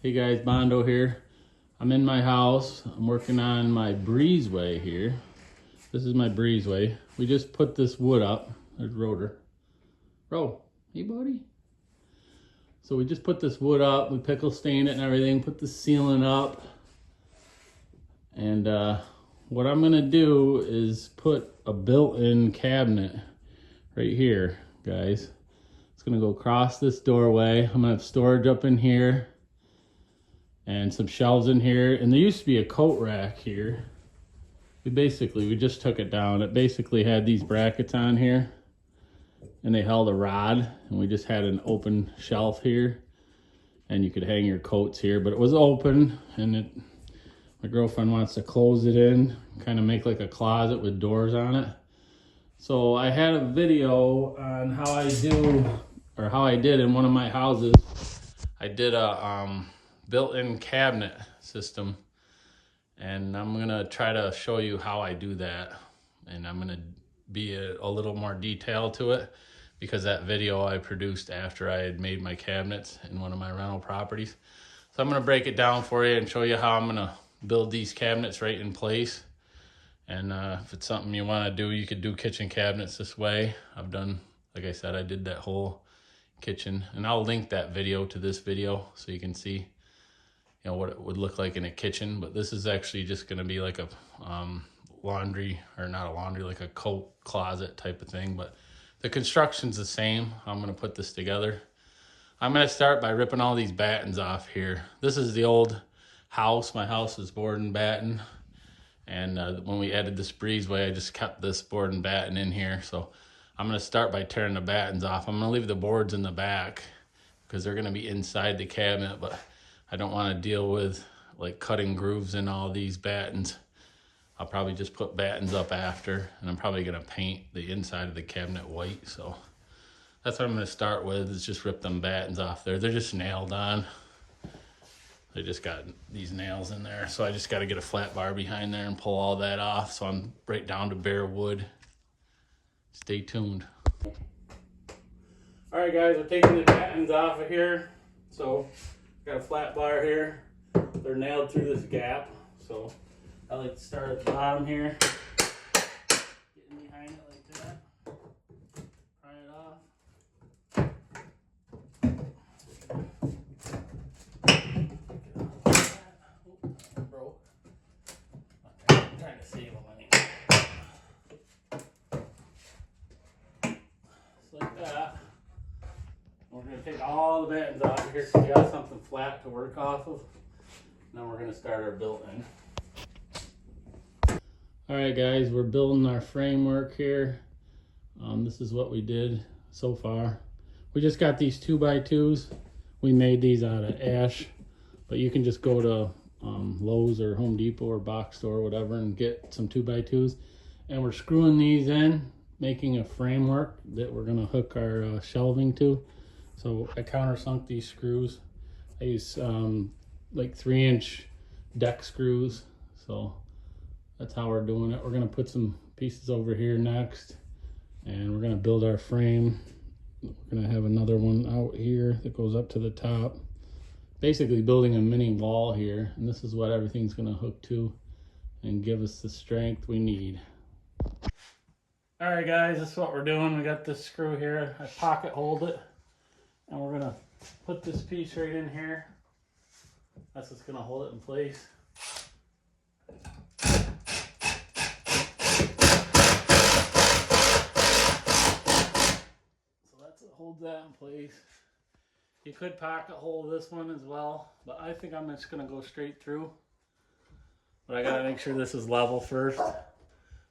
Hey guys, Bondo here. I'm in my house. I'm working on my breezeway here. This is my breezeway. We just put this wood up. There's Rotor. Ro, hey buddy. So we just put this wood up. We pickle stained it and everything. Put the ceiling up. And what I'm gonna do is put a built-in cabinet right here, guys. It's gonna go across this doorway. I'm gonna have storage up in here and some shelves in here. And there used to be a coat rack here. We just took it down. It basically had these brackets on here and they held a rod, and we just had an open shelf here and you could hang your coats here, but it was open, and my girlfriend wants to close it in, kind of make like a closet with doors on it. So I had a video on how I did in one of my houses. I did a built-in cabinet system, and I'm gonna try to show you how I do that. And I'm gonna be a little more detailed to it, because that video I produced after I had made my cabinets in one of my rental properties. So I'm gonna break it down for you and show you how I'm gonna build these cabinets right in place. And if it's something you want to do, you could do kitchen cabinets this way. Like I said, I did that whole kitchen, and I'll link that video to this video so you can see, what it would look like in a kitchen. But this is actually just going to be like a like a coat closet type of thing. But the construction's the same. I'm going to put this together. I'm going to start by ripping all these battens off here. This is the old house. My house is board and batten. And when we added this breezeway, I just kept this board and batten in here. So I'm going to start by tearing the battens off. I'm going to leave the boards in the back because they're going to be inside the cabinet, but I don't want to deal with like cutting grooves in all these battens. I'll probably just put battens up after, and I'm probably going to paint the inside of the cabinet white. So that's what I'm going to start with, is just rip them battens off there. They're just nailed on. They just got these nails in there. So I just got to get a flat bar behind there and pull all that off. So I'm right down to bare wood. Stay tuned. All right, guys, we're taking the battens off of here. So got a flat bar here. They're nailed through this gap. So I like to start at the bottom here. Getting behind it like that. Pry it off. Take all the battens off of here so we got something flat to work off of. Now we're going to start our building. Alright guys, we're building our framework here. This is what we did so far. We just got these 2x2s. We made these out of ash, but you can just go to Lowe's or Home Depot or Box Store or whatever and get some 2x2s. And we're screwing these in, making a framework that we're going to hook our shelving to. So I countersunk these screws. I use like 3-inch deck screws. So that's how we're doing it. We're gonna put some pieces over here next, and we're gonna build our frame. We're gonna have another one out here that goes up to the top. Basically building a mini wall here, and this is what everything's gonna hook to and give us the strength we need. All right guys, this is what we're doing. We got this screw here. I pocket hold it. And we're gonna put this piece right in here. That's what's gonna hold it in place. So that's what holds that in place. You could pocket hold this one as well, but I think I'm just gonna go straight through. But I gotta make sure this is level first.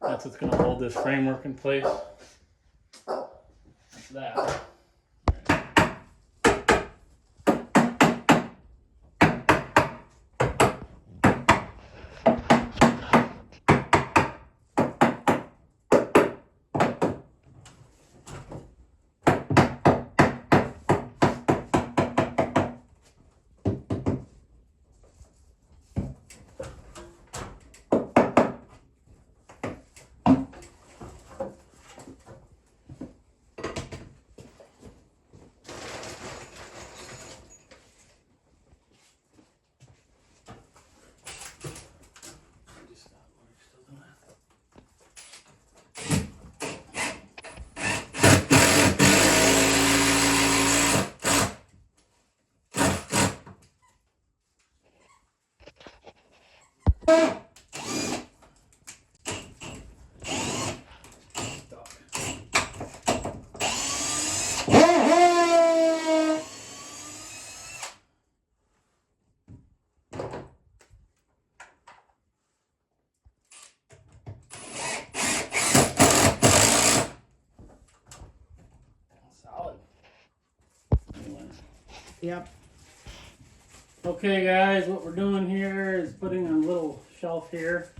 That's what's gonna hold this framework in place. That's that. Yep. Okay guys, what we're doing here is putting a little shelf here.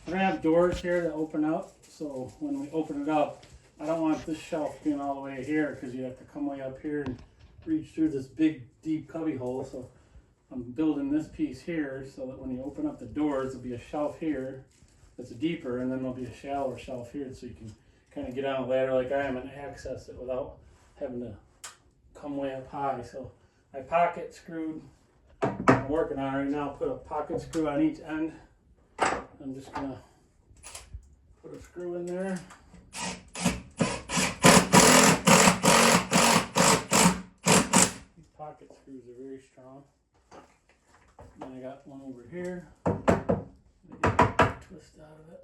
We're gonna have doors here that open up, so when we open it up, I don't want this shelf being all the way here because you have to come way up here and reach through this big deep cubby hole. So I'm building this piece here so that when you open up the doors, there'll be a shelf here that's deeper, and then there'll be a shallower shelf here so you can kind of get on a ladder like I am and access it without having to come way up high. So I pocket screwed, I'm working on it right now, put a pocket screw on each end. I'm just gonna put a screw in there. These pocket screws are very strong. Then I got one over here. Get a twist out of it.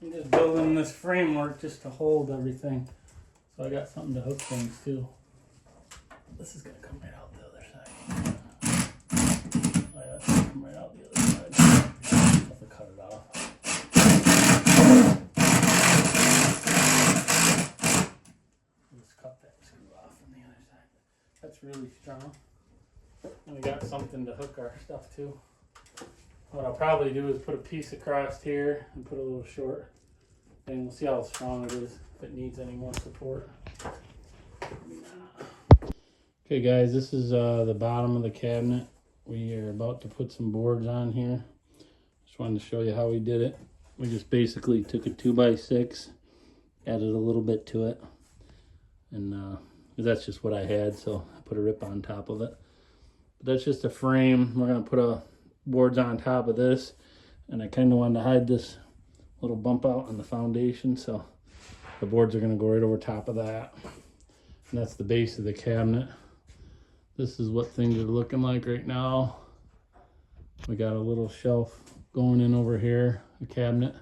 I'm just building this framework just to hold everything. So I got something to hook things to. This is gonna come right out the other side. Oh yeah, it's gonna come right out the other side. I have to cut it off. Just cut that screw off from the other side. That's really strong. And we got something to hook our stuff to. What I'll probably do is put a piece across here and put a little short. And we'll see how strong it is, if it needs any more support. Okay guys, this is the bottom of the cabinet. We are about to put some boards on here. Just wanted to show you how we did it. We just basically took a 2x6, added a little bit to it, and that's just what I had, so I put a rip on top of it. But that's just a frame. We're gonna put boards on top of this, and I kind of wanted to hide this little bump out on the foundation, so the boards are gonna go right over top of that. And that's the base of the cabinet. This is what things are looking like right now. We got a little shelf going in over here, a cabinet.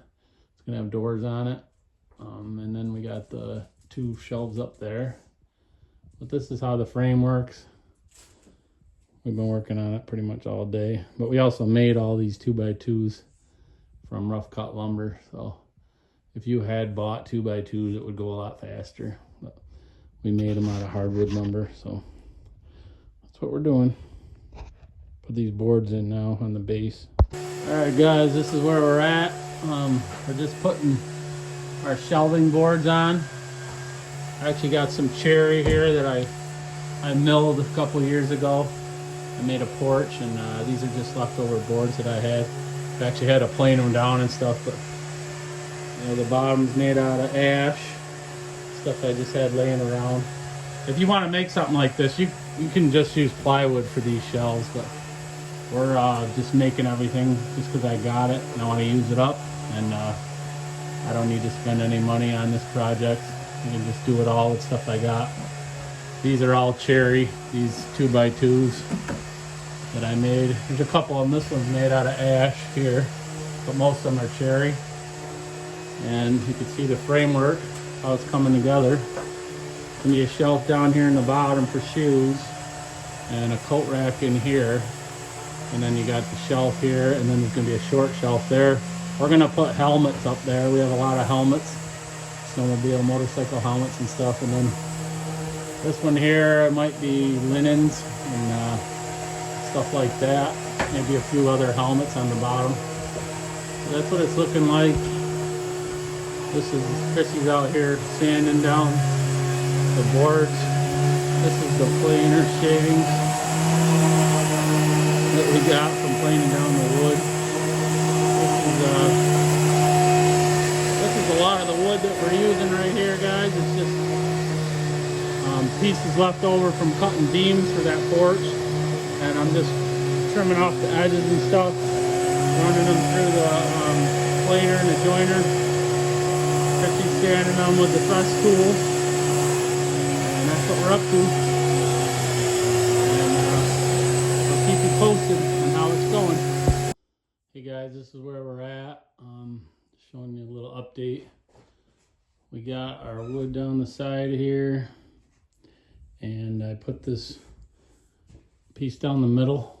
It's gonna have doors on it. And then we got the 2 shelves up there. But this is how the frame works. We've been working on it pretty much all day. But we also made all these 2x2s from rough cut lumber. So if you had bought 2x2s, it would go a lot faster. But we made them out of hardwood lumber, so that's what we're doing. Put these boards in now on the base. All right guys, this is where we're at. We're just putting our shelving boards on. I actually got some cherry here that I milled a couple years ago. I made a porch, and these are just leftover boards that I had. I actually had to plane them down and stuff, but you know, the bottom's made out of ash. Stuff I just had laying around. If you want to make something like this, you can just use plywood for these shelves, but we're just making everything just because I got it and I want to use it up, and I don't need to spend any money on this project. I can just do it all with stuff I got. These are all cherry, these 2x2s that I made. There's a couple of them. This one's made out of ash here, but most of them are cherry. And you can see the framework, how it's coming together. There's gonna be a shelf down here in the bottom for shoes, and a coat rack in here. And then you got the shelf here, and then there's gonna be a short shelf there. We're gonna put helmets up there. We have a lot of helmets, snowmobile, motorcycle helmets and stuff. And then this one here might be linens and stuff like that. Maybe a few other helmets on the bottom. So that's what it's looking like. This is Chrissy's out here sanding down the boards. This is the planer shavings that we got from planing down the wood. This is a lot of the wood that we're using right here, guys. It's just pieces left over from cutting beams for that porch, and I'm just trimming off the edges and stuff, running them through the planer and the joiner. Chrissy's sanding them with the press tool, and that's what we're up to. And I'll keep you posted on how it's going. Hey guys, this is where we're at. Showing you a little update. We got our wood down the side here, and I put this piece down the middle,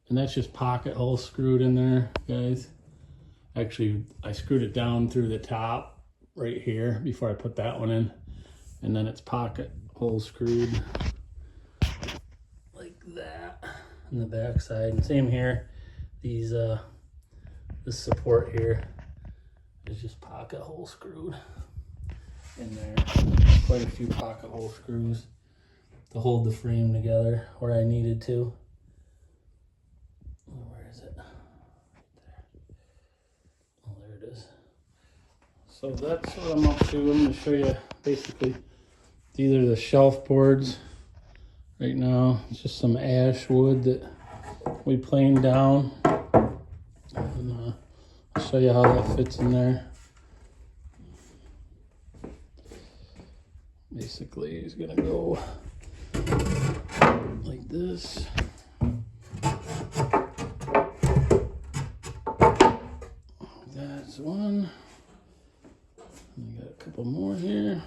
and that's just pocket holes screwed in there, guys. Actually, I screwed it down through the top right here before I put that one in. And then it's pocket hole screwed like that on the back side. And same here. These this support here is just pocket hole screwed in there. Quite a few pocket hole screws to hold the frame together where I needed to. Where is it? There. Oh, there it is. So that's what I'm up to. I'm going to show you basically these are the shelf boards right now. It's just some ash wood that we planed down. And, I'll show you how that fits in there. Basically, it's going to go like this. That's one. And I got a couple more here.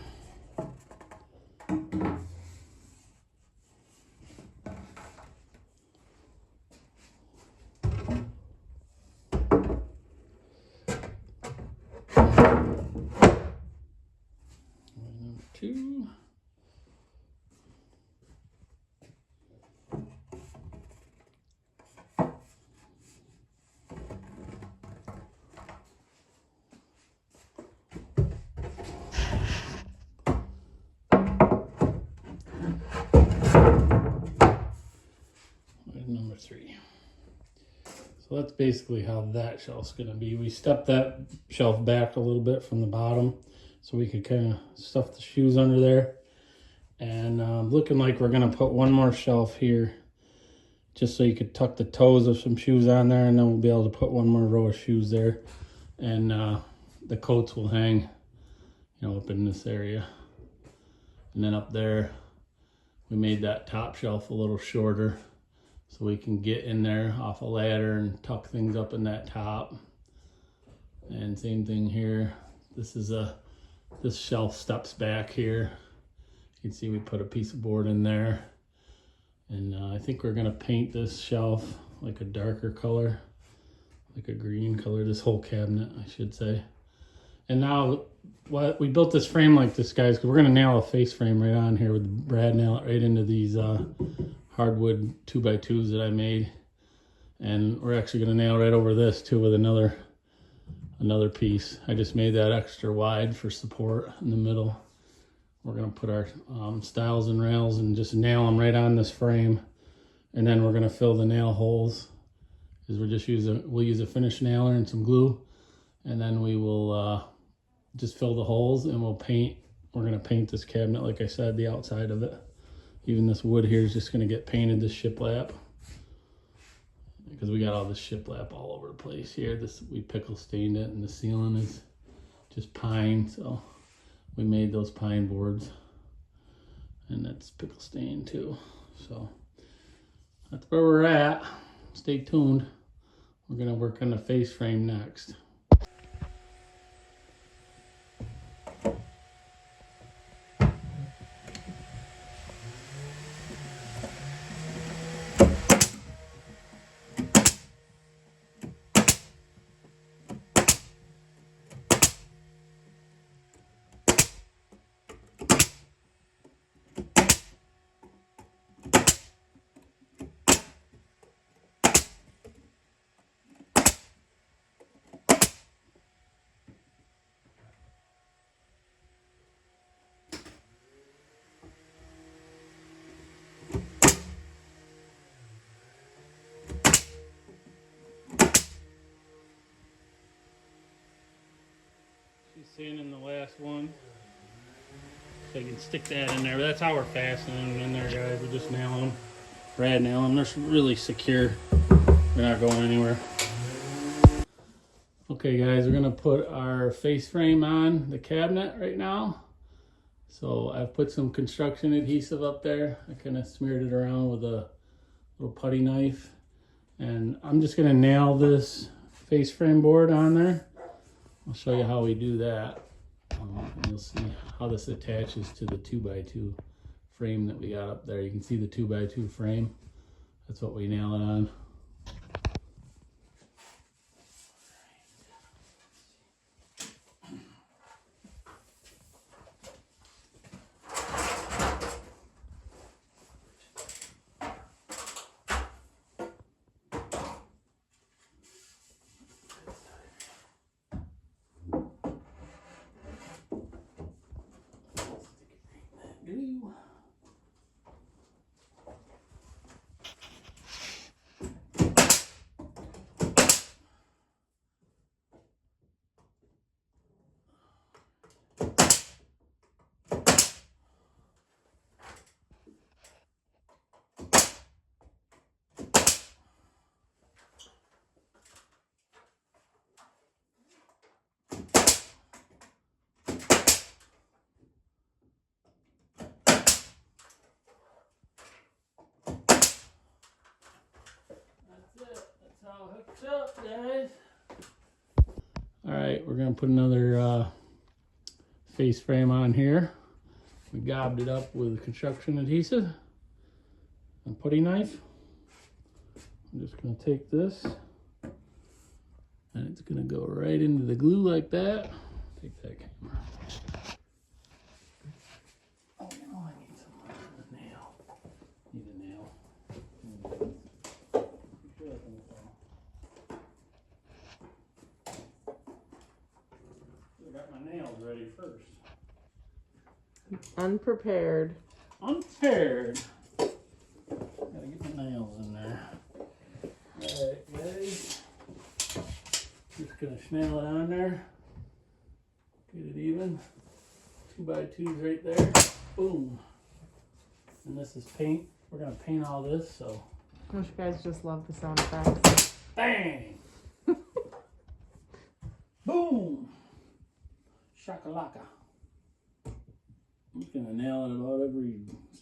Number two. Number three. So that's basically how that shelf's going to be. We stepped that shelf back a little bit from the bottom so we could kind of stuff the shoes under there. And looking like we're going to put one more shelf here just so you could tuck the toes of some shoes on there, and then we'll be able to put one more row of shoes there. And the coats will hang, you know, up in this area. And then up there, we made that top shelf a little shorter so we can get in there off a ladder and tuck things up in that top. And same thing here. This shelf steps back here. You can see we put a piece of board in there. And I think we're gonna paint this shelf like a darker color, like a green color, this whole cabinet, I should say. And now what we built this frame like this, guys, because we're gonna nail a face frame right on here with Brad, nail it right into these hardwood 2x2s that I made. And we're actually gonna nail right over this too with another piece. I just made that extra wide for support in the middle. We're gonna put our stiles and rails and just nail them right on this frame. And then we're gonna fill the nail holes, because we'll use a finish nailer and some glue. And then we will just fill the holes and we'll paint. We're gonna paint this cabinet, like I said, the outside of it. Even this wood here is just gonna get painted, this shiplap, because we got all this shiplap all over the place here. We pickle stained it, and the ceiling is just pine, so we made those pine boards, and that's pickle stained too. So that's where we're at. Stay tuned. We're gonna work on the face frame next. Seeing in the last one, so you can stick that in there. But that's how we're fastening them in there, guys. We just nail them, Brad nail them. They're really secure. They're not going anywhere. Okay, guys, we're gonna put our face frame on the cabinet right now. So I've put some construction adhesive up there. I kind of smeared it around with a little putty knife, and I'm just gonna nail this face frame board on there. I'll show you how we do that. And you'll see how this attaches to the 2x2 frame that we got up there. You can see the 2x2 frame. That's what we nail it on. What's up, guys? Alright, we're going to put another face frame on here. We gobbed it up with construction adhesive and putty knife. I'm just going to take this and it's going to go right into the glue like that. Take that camera. Oh, I need some nail. Need a nail. I got my nails ready first. Unprepared. Unprepared. Gotta get my nails in there. Alright, guys. Just gonna snail it on there. Get it even. 2x2s right there. Boom. And this is paint. We're gonna paint all this, so. Don't you guys just love the sound effects? Bang! Boom! Shakalaka. I'm just gonna nail it about every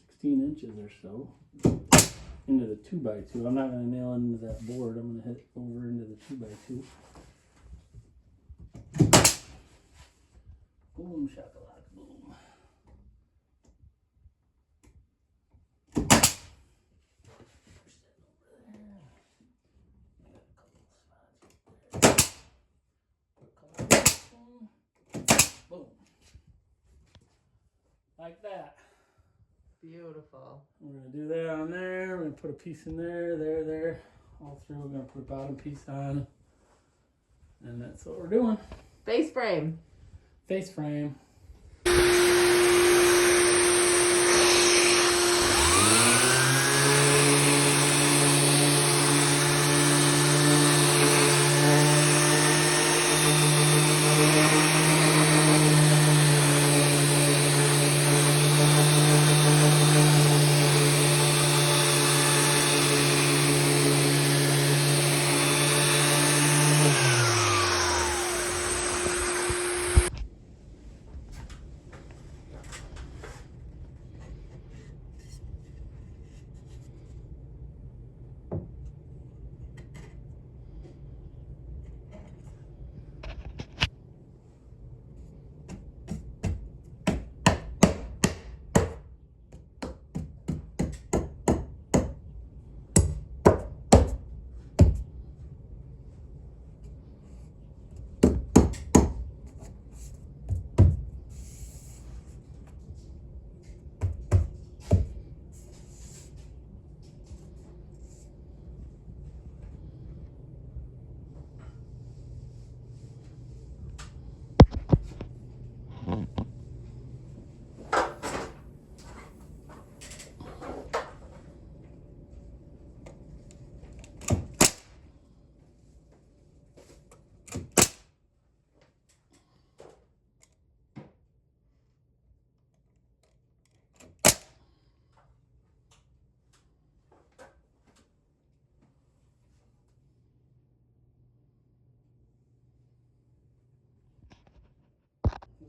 16 inches or so into the 2x2. I'm not gonna nail it into that board. I'm gonna hit it over into the 2x2. Boom, shakalaka, boom. Boom. Like that. Beautiful. We're going to do that on there. We're going to put a piece in there, there. All through. We're going to put a bottom piece on. And that's what we're doing. Face frame. Face frame.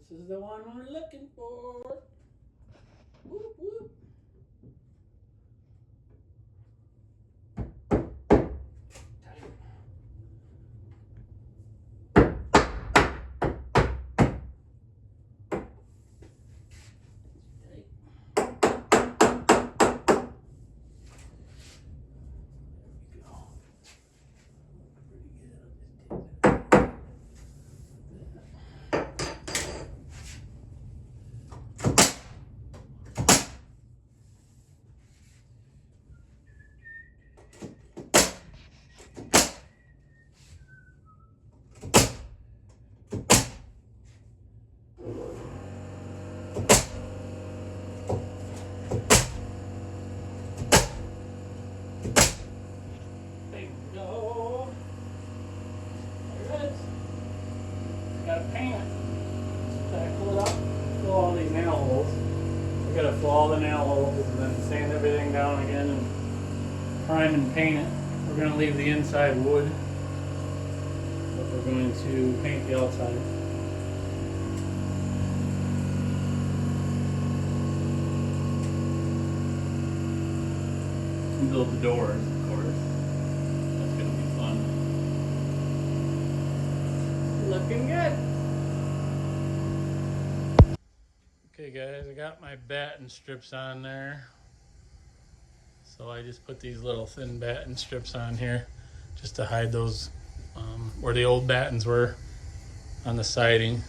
This is the one we're looking for. Whoop, whoop. Paint it. Tackle it up. Fill all these nail holes. We gotta fill all the nail holes and then sand everything down again and prime and paint it. We're gonna leave the inside wood, but we're going to paint the outside. And build the doors, of course. That's gonna be fun. Looking good. Okay guys, I got my batten strips on there. So I just put these little thin batten strips on here just to hide those where the old battens were on the siding.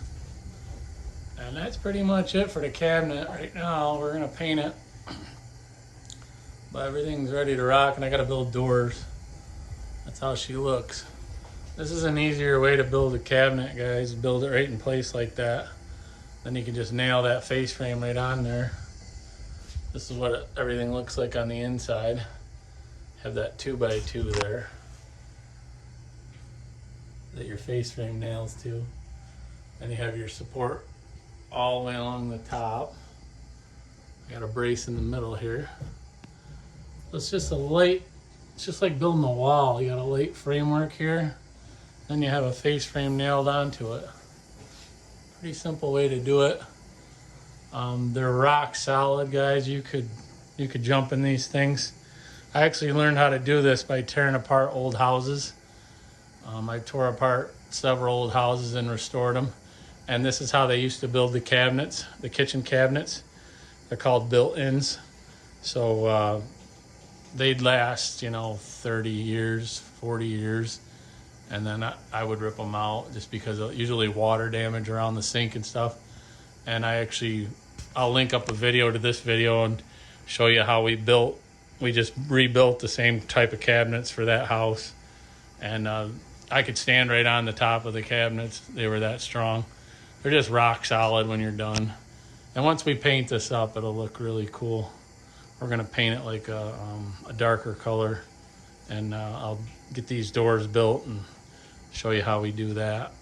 And that's pretty much it for the cabinet right now. We're gonna paint it. But everything's ready to rock, and I gotta build doors. That's how she looks. This is an easier way to build a cabinet, guys. Build it right in place like that. Then you can just nail that face frame right on there. This is what everything looks like on the inside. Have that 2x2 there that your face frame nails to. And you have your support all the way along the top. I got a brace in the middle here. It's just a light, it's just like building a wall. You got a light framework here, then you have a face frame nailed onto it. Pretty simple way to do it. They're rock solid, guys. You could jump in these things. I actually learned how to do this by tearing apart old houses. I tore apart several old houses and restored them. And this is how they used to build the cabinets, the kitchen cabinets. They're called built-ins. So they'd last, 30 years, 40 years. And then I would rip them out just because of usually water damage around the sink and stuff. And I'll link up a video to this video and show you how we just rebuilt the same type of cabinets for that house. And I could stand right on the top of the cabinets. They were that strong. They're just rock solid when you're done. And once we paint this up, it'll look really cool. We're gonna paint it like a darker color, and I'll get these doors built and show you how we do that.